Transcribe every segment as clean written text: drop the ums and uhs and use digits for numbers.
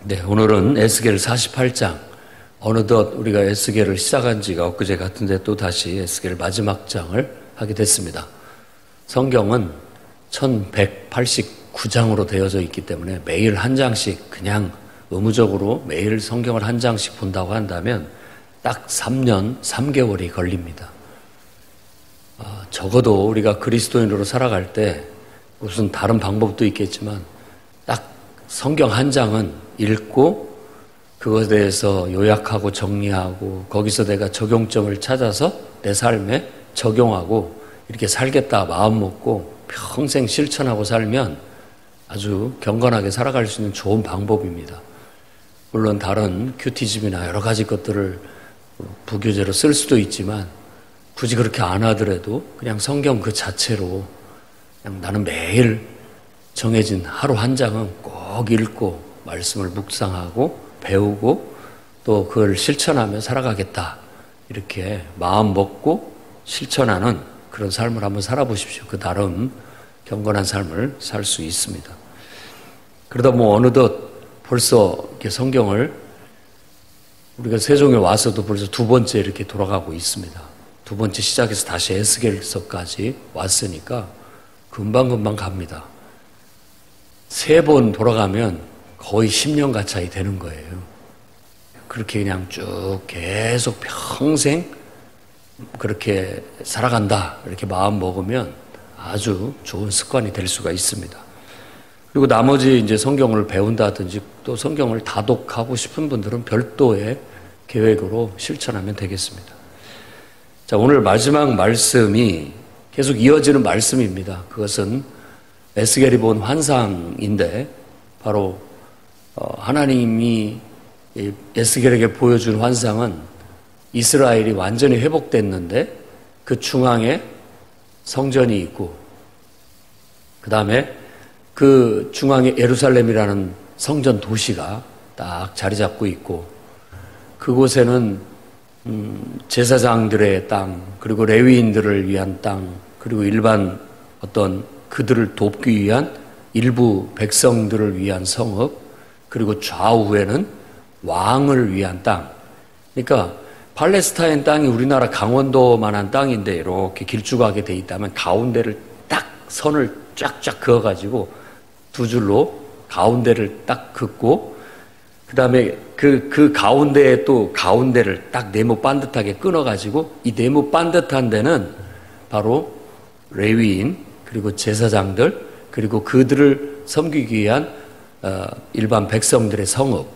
네, 오늘은 에스겔 48장. 어느덧 우리가 에스겔을 시작한 지가 엊그제 같은데 또 다시 에스겔 마지막 장을 하게 됐습니다. 성경은 1189장으로 되어져 있기 때문에 매일 한 장씩 그냥 의무적으로 매일 성경을 한 장씩 본다고 한다면 딱 3년 3개월이 걸립니다. 적어도 우리가 그리스도인으로 살아갈 때 무슨 다른 방법도 있겠지만 딱 성경 한 장은 읽고 그것에 대해서 요약하고 정리하고 거기서 내가 적용점을 찾아서 내 삶에 적용하고 이렇게 살겠다 마음 먹고 평생 실천하고 살면 아주 경건하게 살아갈 수 있는 좋은 방법입니다. 물론 다른 큐티즘이나 여러 가지 것들을 부교재로 쓸 수도 있지만 굳이 그렇게 안 하더라도 그냥 성경 그 자체로 그냥 나는 매일 정해진 하루 한 장은 꼭 읽고 말씀을 묵상하고 배우고 또 그걸 실천하며 살아가겠다. 이렇게 마음 먹고 실천하는 그런 삶을 한번 살아보십시오. 그 나름 경건한 삶을 살 수 있습니다. 그러다 어느덧 벌써 이렇게 성경을 우리가 세종에 와서도 벌써 두 번째 이렇게 돌아가고 있습니다. 두 번째 시작해서 다시 에스겔서까지 왔으니까 금방금방 갑니다. 3번 돌아가면 거의 10년 가까이 되는 거예요. 그렇게 그냥 쭉 계속 평생 그렇게 살아간다 이렇게 마음 먹으면 아주 좋은 습관이 될 수가 있습니다. 그리고 나머지 이제 성경을 배운다든지 또 성경을 다독하고 싶은 분들은 별도의 계획으로 실천하면 되겠습니다. 자, 오늘 마지막 말씀이 계속 이어지는 말씀입니다. 그것은 에스겔이 본 환상인데 바로 하나님이 에스겔에게 보여준 환상은 이스라엘이 완전히 회복됐는데 그 중앙에 성전이 있고 그 다음에 그 중앙에 예루살렘이라는 성전 도시가 딱 자리 잡고 있고 그곳에는 제사장들의 땅 그리고 레위인들을 위한 땅 그리고 일반 어떤 그들을 돕기 위한 일부 백성들을 위한 성읍 그리고 좌우에는 왕을 위한 땅. 그러니까 팔레스타인 땅이 우리나라 강원도만한 땅인데 이렇게 길쭉하게 돼 있다면 가운데를 딱 선을 쫙쫙 그어가지고 두 줄로 가운데를 딱 긋고 그 다음에 그 가운데에 또 가운데를 딱 네모 반듯하게 끊어가지고 이 네모 반듯한 데는 바로 레위인 그리고 제사장들 그리고 그들을 섬기기 위한 일반 백성들의 성읍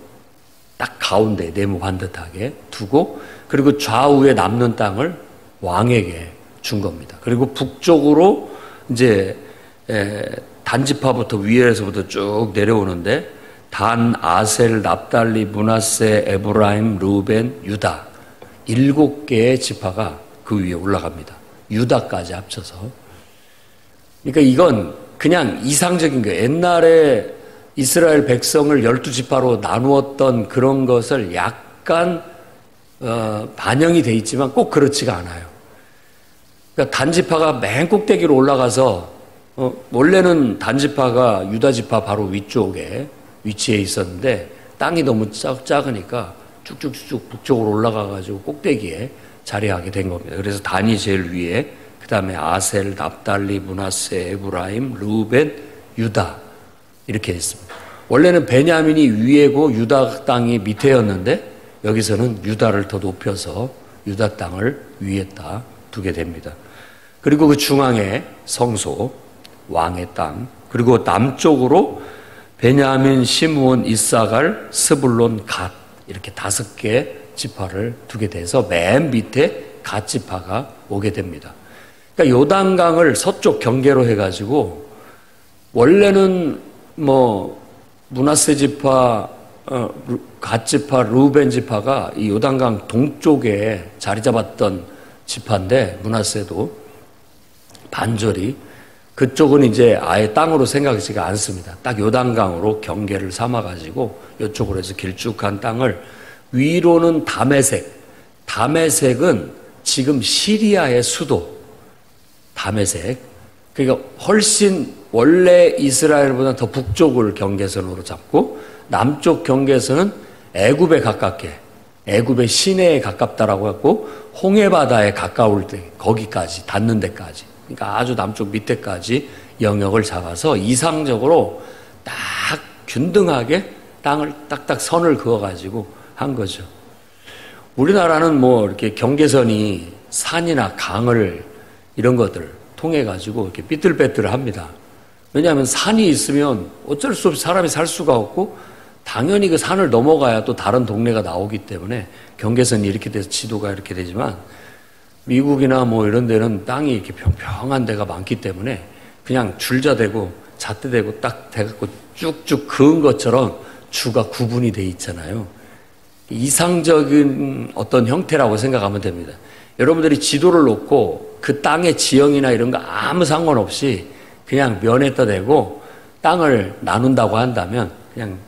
딱 가운데 네모 반듯하게 두고 그리고 좌우에 남는 땅을 왕에게 준 겁니다. 그리고 북쪽으로 이제 단지파부터 위에서부터 쭉 내려오는데 단, 아셀, 납달리, 므낫세, 에브라임, 루벤, 유다 7개의 지파가 그 위에 올라갑니다. 유다까지 합쳐서. 그러니까 이건 그냥 이상적인 거예요. 옛날에 이스라엘 백성을 12지파로 나누었던 그런 것을 약간 반영이 돼 있지만 꼭 그렇지가 않아요. 그러니까 단지파가 맨 꼭대기로 올라가서 원래는 단지파가 유다지파 바로 위쪽에 위치해 있었는데 땅이 너무 작으니까 쭉쭉쭉 북쪽으로 올라가가지고 꼭대기에 자리하게 된 겁니다. 그래서 단이 제일 위에 그 다음에 아셀, 납달리, 므낫세, 에브라임, 루벤, 유다 이렇게 했습니다. 원래는 베냐민이 위에고 유다 땅이 밑에였는데 여기서는 유다를 더 높여서 유다 땅을 위에다 두게 됩니다. 그리고 그 중앙에 성소, 왕의 땅, 그리고 남쪽으로 베냐민, 시므온, 이사갈, 스불론, 갓 이렇게 5개 지파를 두게 돼서 맨 밑에 갓 지파가 오게 됩니다. 그러니까 요단강을 서쪽 경계로 해가지고 원래는 므낫세 지파, 갓 지파, 루벤 지파가 이 요단강 동쪽에 자리 잡았던 지파인데 므낫세도 반절이 그쪽은 이제 아예 땅으로 생각하지가 않습니다. 딱 요단강으로 경계를 삼아가지고 이쪽으로 해서 길쭉한 땅을 위로는 다메섹. 다메섹은 지금 시리아의 수도 다메섹. 그러니까 훨씬 원래 이스라엘보다 더 북쪽을 경계선으로 잡고 남쪽 경계선은 애굽에 가깝게, 애굽의 시내에 가깝다라고 했고 홍해바다에 가까울 때 거기까지 닿는 데까지, 그러니까 아주 남쪽 밑에까지 영역을 잡아서 이상적으로 딱 균등하게 땅을 딱딱 선을 그어가지고 한 거죠. 우리나라는 뭐 이렇게 경계선이 산이나 강을 이런 것들 통해 가지고 이렇게 삐뚤빼뚤합니다. 왜냐하면 산이 있으면 어쩔 수 없이 사람이 살 수가 없고 당연히 그 산을 넘어가야 또 다른 동네가 나오기 때문에 경계선이 이렇게 돼서 지도가 이렇게 되지만 미국이나 뭐 이런 데는 땅이 이렇게 평평한 데가 많기 때문에 그냥 줄자대고 잣대대고 딱 돼갖고 쭉쭉 그은 것처럼 주가 구분이 돼 있잖아요. 이상적인 어떤 형태라고 생각하면 됩니다. 여러분들이 지도를 놓고 그 땅의 지형이나 이런 거 아무 상관없이 그냥 면에다 대고 땅을 나눈다고 한다면 그냥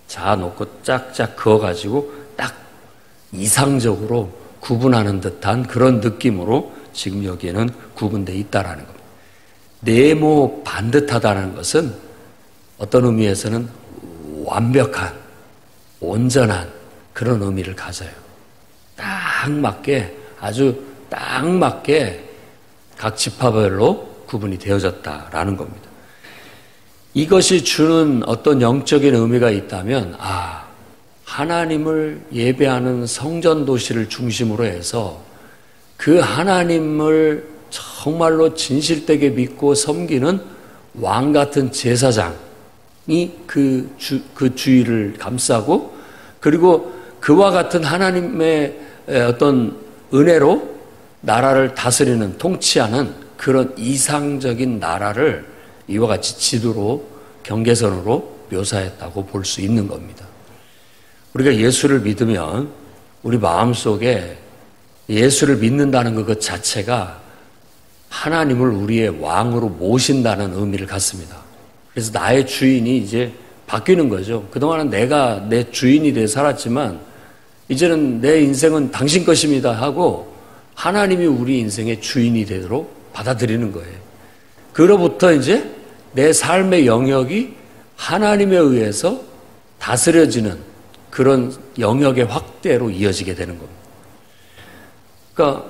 자놓고 짝짝 그어가지고 딱 이상적으로 구분하는 듯한 그런 느낌으로 지금 여기에는 구분되어 있다라는 겁니다. 네모 반듯하다는 것은 어떤 의미에서는 완벽한, 온전한 그런 의미를 가져요. 딱 맞게, 아주 딱 맞게 각 지파별로 구분이 되어졌다라는 겁니다. 이것이 주는 어떤 영적인 의미가 있다면, 하나님을 예배하는 성전 도시를 중심으로 해서 그 하나님을 정말로 진실되게 믿고 섬기는 왕 같은 제사장이 그 주위를 감싸고, 그리고 그와 같은 하나님의 어떤 은혜로 나라를 다스리는, 통치하는 그런 이상적인 나라를 이와 같이 지도로, 경계선으로 묘사했다고 볼 수 있는 겁니다. 우리가 예수를 믿으면 우리 마음속에 예수를 믿는다는 것 자체가 하나님을 우리의 왕으로 모신다는 의미를 갖습니다. 그래서 나의 주인이 이제 바뀌는 거죠. 그동안은 내가 내 주인이 돼 살았지만 이제는 내 인생은 당신 것입니다 하고 하나님이 우리 인생의 주인이 되도록 받아들이는 거예요. 그로부터 이제 내 삶의 영역이 하나님에 의해서 다스려지는 그런 영역의 확대로 이어지게 되는 겁니다. 그러니까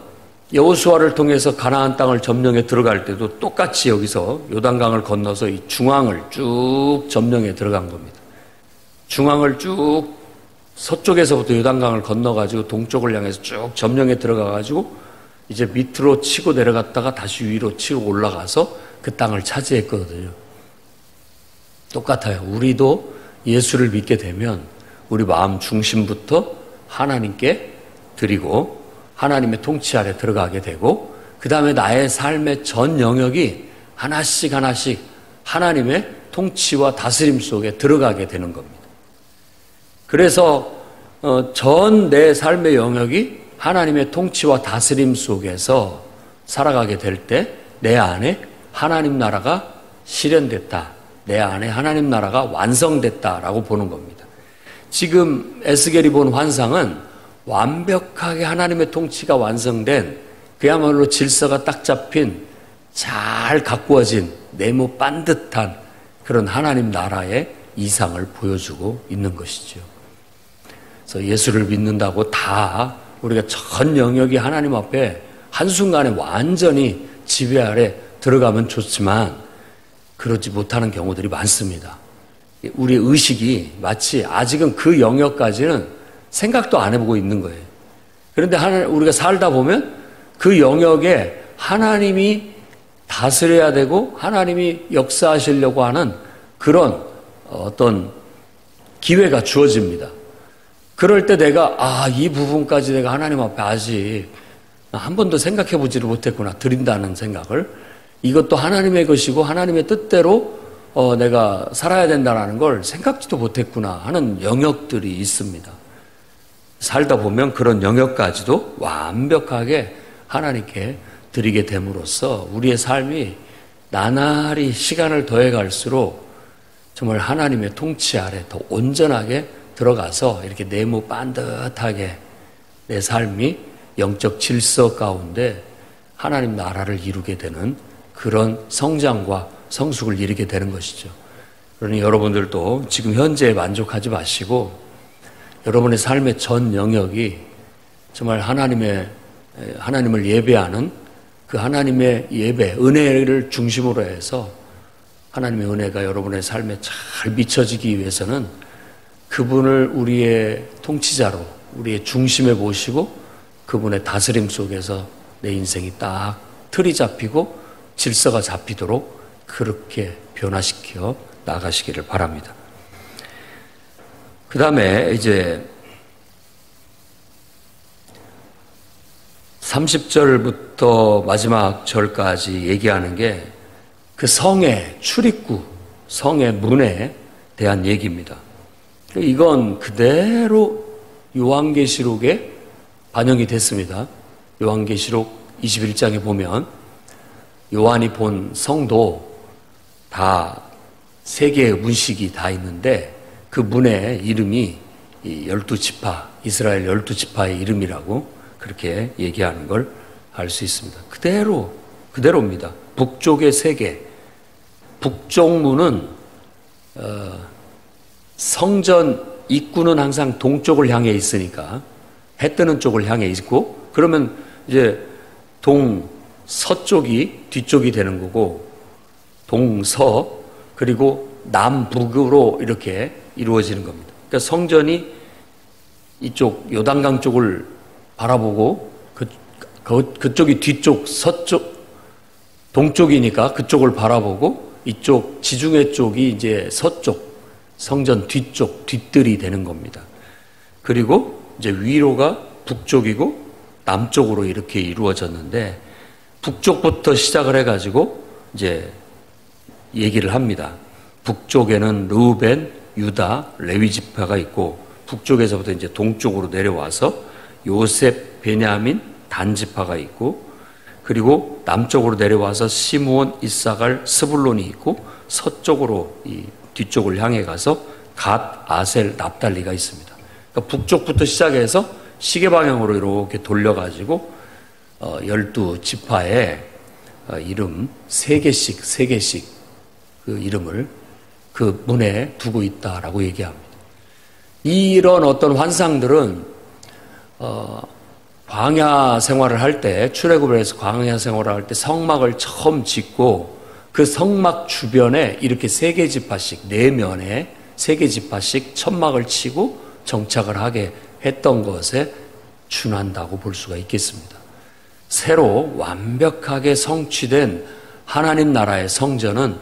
여호수아를 통해서 가나안 땅을 점령해 들어갈 때도 똑같이 여기서 요단강을 건너서 이 중앙을 쭉 점령해 들어간 겁니다. 중앙을 쭉 서쪽에서부터 요단강을 건너가지고 동쪽을 향해서 쭉 점령해 들어가가지고 이제 밑으로 치고 내려갔다가 다시 위로 치고 올라가서 그 땅을 차지했거든요. 똑같아요. 우리도 예수를 믿게 되면 우리 마음 중심부터 하나님께 드리고 하나님의 통치 아래 들어가게 되고 그 다음에 나의 삶의 전 영역이 하나씩 하나씩 하나님의 통치와 다스림 속에 들어가게 되는 겁니다. 그래서 전 내 삶의 영역이 하나님의 통치와 다스림 속에서 살아가게 될 때 내 안에 하나님 나라가 실현됐다. 내 안에 하나님 나라가 완성됐다라고 보는 겁니다. 지금 에스겔이 본 환상은 완벽하게 하나님의 통치가 완성된 그야말로 질서가 딱 잡힌 잘 가꾸어진 네모 반듯한 그런 하나님 나라의 이상을 보여주고 있는 것이죠. 그래서 예수를 믿는다고 다 우리가 전 영역이 하나님 앞에 한순간에 완전히 지배 아래 들어가면 좋지만 그러지 못하는 경우들이 많습니다. 우리의 의식이 마치 아직은 그 영역까지는 생각도 안 해보고 있는 거예요. 그런데 우리가 살다 보면 그 영역에 하나님이 다스려야 되고 하나님이 역사하시려고 하는 그런 어떤 기회가 주어집니다. 그럴 때 내가 이 부분까지 내가 하나님 앞에 아직 한 번도 생각해 보지를 못했구나. 드린다는 생각을. 이것도 하나님의 것이고 하나님의 뜻대로 내가 살아야 된다는 걸 생각지도 못했구나 하는 영역들이 있습니다. 살다 보면 그런 영역까지도 완벽하게 하나님께 드리게 됨으로써 우리의 삶이 나날이 시간을 더해 갈수록 정말 하나님의 통치 아래 더 온전하게 들어가서 이렇게 네모 반듯하게 내 삶이 영적 질서 가운데 하나님 나라를 이루게 되는 그런 성장과 성숙을 이루게 되는 것이죠. 그러니 여러분들도 지금 현재에 만족하지 마시고 여러분의 삶의 전 영역이 정말 하나님을 예배하는 그 하나님의 예배, 은혜를 중심으로 해서 하나님의 은혜가 여러분의 삶에 잘 미쳐지기 위해서는 그분을 우리의 통치자로, 우리의 중심에 모시고 그분의 다스림 속에서 내 인생이 딱 틀이 잡히고 질서가 잡히도록 그렇게 변화시켜 나가시기를 바랍니다. 그 다음에 이제 30절부터 마지막 절까지 얘기하는 게 그 성의 출입구, 성의 문에 대한 얘기입니다. 이건 그대로 요한계시록에 반영이 됐습니다. 요한계시록 21장에 보면 요한이 본 성도 다 세 개의 문식이 다 있는데 그 문의 이름이 12지파, 이스라엘 12지파의 이름이라고 그렇게 얘기하는 걸 알 수 있습니다. 그대로입니다. 북쪽의 세 개. 북쪽 문은 성전 입구는 항상 동쪽을 향해 있으니까 해 뜨는 쪽을 향해 있고 그러면 이제 동서쪽이 뒤쪽이 되는 거고 동서 그리고 남북으로 이렇게 이루어지는 겁니다. 그러니까 성전이 이쪽 요단강 쪽을 바라보고 그쪽이 뒤쪽 서쪽 동쪽이니까 그쪽을 바라보고 이쪽 지중해 쪽이 이제 서쪽 성전 뒤쪽 뒷뜰이 되는 겁니다. 그리고 이제 위로가 북쪽이고 남쪽으로 이렇게 이루어졌는데 북쪽부터 시작을 해가지고 이제 얘기를 합니다. 북쪽에는 르우벤, 유다, 레위 지파가 있고 북쪽에서부터 이제 동쪽으로 내려와서 요셉, 베냐민, 단 지파가 있고 그리고 남쪽으로 내려와서 시므온, 이사갈, 스불론이 있고 서쪽으로 이 뒤쪽을 향해 가서 갓, 아셀, 납달리가 있습니다. 그러니까 북쪽부터 시작해서 시계 방향으로 이렇게 돌려가지고 12지파의 이름 3개씩 그 이름을 그 문에 두고 있다라고 얘기합니다. 이런 어떤 환상들은 광야 생활을 할 때 출애굽에서 광야 생활을 할 때 성막을 처음 짓고 그 성막 주변에 이렇게 3개지파씩 내면에 3개지파씩 천막을 치고 정착을 하게 했던 것에 준한다고 볼 수가 있겠습니다. 새로 완벽하게 성취된 하나님 나라의 성전은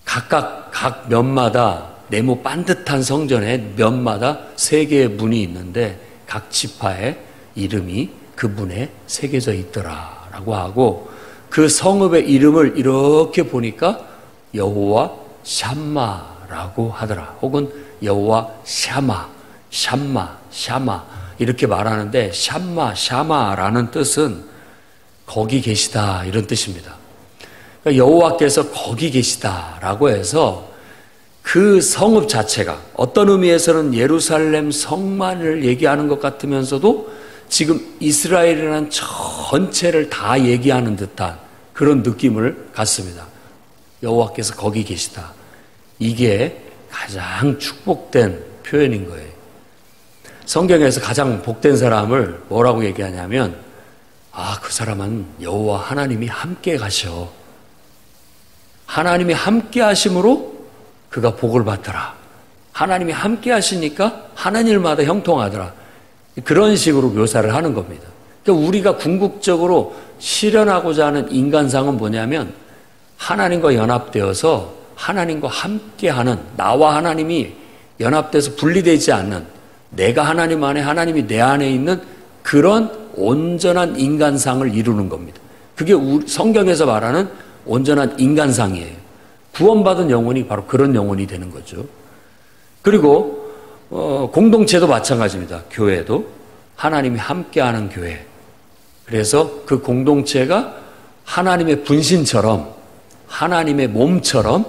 각 면마다 네모 반듯한 성전의 면마다 3개의 문이 있는데 각 지파의 이름이 그 문에 새겨져 있더라라고 하고 그 성읍의 이름을 이렇게 보니까 여호와 샴마라고 하더라. 혹은 여호와 샴마 이렇게 말하는데 샤마라는 뜻은 거기 계시다 이런 뜻입니다. 그러니까 여호와께서 거기 계시다라고 해서 그 성읍 자체가 어떤 의미에서는 예루살렘 성만을 얘기하는 것 같으면서도 지금 이스라엘이라는 전체를 다 얘기하는 듯한 그런 느낌을 갖습니다. 여호와께서 거기 계시다. 이게 가장 축복된 표현인 거예요. 성경에서 가장 복된 사람을 뭐라고 얘기하냐면 그 사람은 여호와 하나님이 함께 가셔. 하나님이 함께 하심으로 그가 복을 받더라. 하나님이 함께 하시니까 하는 일마다 형통하더라. 그런 식으로 묘사를 하는 겁니다. 그러니까 우리가 궁극적으로 실현하고자 하는 인간상은 뭐냐면 하나님과 연합되어서 하나님과 함께하는 나와 하나님이 연합돼서 분리되지 않는 내가 하나님 안에 하나님이 내 안에 있는 그런 온전한 인간상을 이루는 겁니다. 그게 성경에서 말하는 온전한 인간상이에요. 구원받은 영혼이 바로 그런 영혼이 되는 거죠. 그리고 공동체도 마찬가지입니다. 교회도 하나님이 함께하는 교회. 그래서 그 공동체가 하나님의 분신처럼 하나님의 몸처럼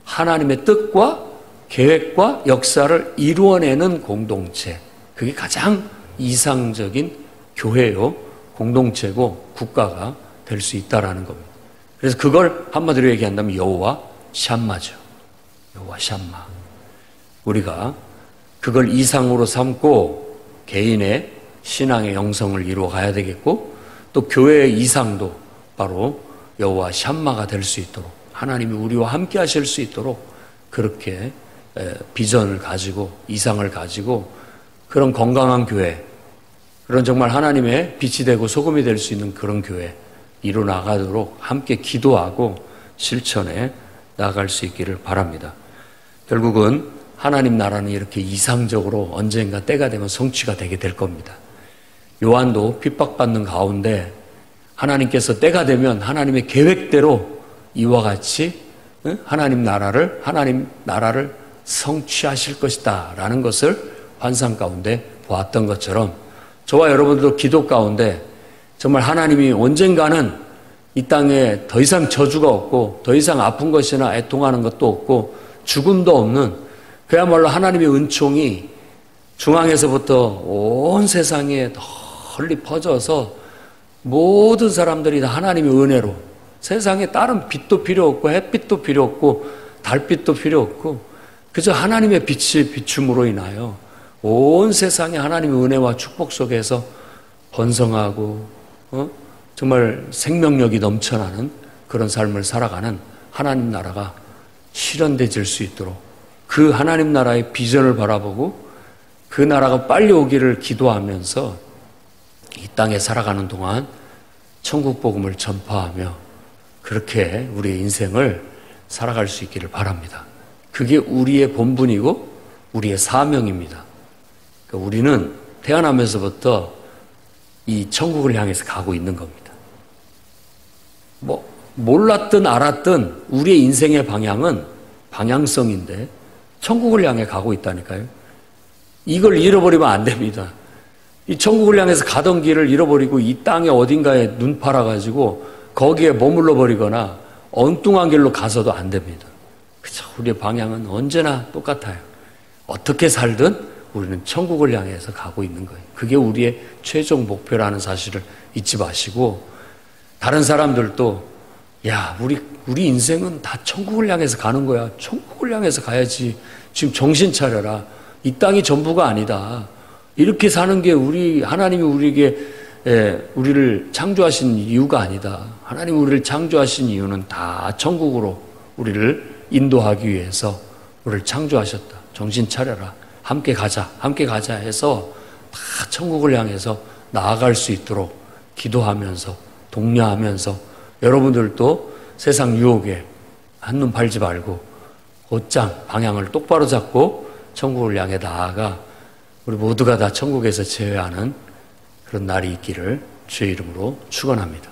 하나님의 뜻과 계획과 역사를 이루어내는 공동체. 그게 가장 이상적인 교회요, 공동체고 국가가 될 수 있다라는 겁니다. 그래서 그걸 한마디로 얘기한다면 여호와 샴마죠. 여호와 샴마. 우리가 그걸 이상으로 삼고 개인의 신앙의 영성을 이루어 가야 되겠고, 또 교회의 이상도 바로 여호와 샴마가 될 수 있도록, 하나님이 우리와 함께 하실 수 있도록 그렇게 비전을 가지고 이상을 가지고 그런 건강한 교회, 그런 정말 하나님의 빛이 되고 소금이 될 수 있는 그런 교회 이루어나가도록 함께 기도하고 실천해 나아갈 수 있기를 바랍니다. 결국은 하나님 나라는 이렇게 이상적으로 언젠가 때가 되면 성취가 되게 될 겁니다. 요한도 핍박받는 가운데 하나님께서 때가 되면 하나님의 계획대로 이와 같이 하나님 나라를 성취하실 것이다 라는 것을 환상 가운데 보았던 것처럼, 저와 여러분들도 기도 가운데 정말 하나님이 언젠가는 이 땅에 더 이상 저주가 없고 더 이상 아픈 것이나 애통하는 것도 없고 죽음도 없는 그야말로 하나님의 은총이 중앙에서부터 온 세상에 널리 퍼져서 모든 사람들이 다 하나님의 은혜로, 세상에 다른 빛도 필요 없고 햇빛도 필요 없고 달빛도 필요 없고 그저 하나님의 빛이 비춤으로 인하여 온 세상에 하나님의 은혜와 축복 속에서 번성하고 정말 생명력이 넘쳐나는 그런 삶을 살아가는 하나님 나라가 실현되질 수 있도록 그 하나님 나라의 비전을 바라보고 그 나라가 빨리 오기를 기도하면서 이 땅에 살아가는 동안 천국 복음을 전파하며 그렇게 우리의 인생을 살아갈 수 있기를 바랍니다. 그게 우리의 본분이고 우리의 사명입니다. 그러니까 우리는 태어나면서부터 이 천국을 향해서 가고 있는 겁니다. 몰랐든 알았든 우리의 인생의 방향은 방향성인데 천국을 향해 가고 있다니까요. 이걸 잃어버리면 안 됩니다. 이 천국을 향해서 가던 길을 잃어버리고 이 땅의 어딘가에 눈 팔아가지고 거기에 머물러 버리거나 엉뚱한 길로 가서도 안 됩니다. 그쵸? 우리의 방향은 언제나 똑같아요. 어떻게 살든 우리는 천국을 향해서 가고 있는 거예요. 그게 우리의 최종 목표라는 사실을 잊지 마시고, 다른 사람들도 야, 우리 인생은 다 천국을 향해서 가는 거야. 천국을 향해서 가야지. 지금 정신 차려라. 이 땅이 전부가 아니다. 이렇게 사는 게 하나님이 우리를 창조하신 이유가 아니다. 하나님이 우리를 창조하신 이유는 다 천국으로 우리를 인도하기 위해서 우리를 창조하셨다. 정신 차려라. 함께 가자 해서 다 천국을 향해서 나아갈 수 있도록 기도하면서 독려하면서 여러분들도 세상 유혹에 한눈 팔지 말고 곧장 방향을 똑바로 잡고 천국을 향해 나아가 우리 모두가 다 천국에서 제외하는 그런 날이 있기를 주의 이름으로 축원합니다.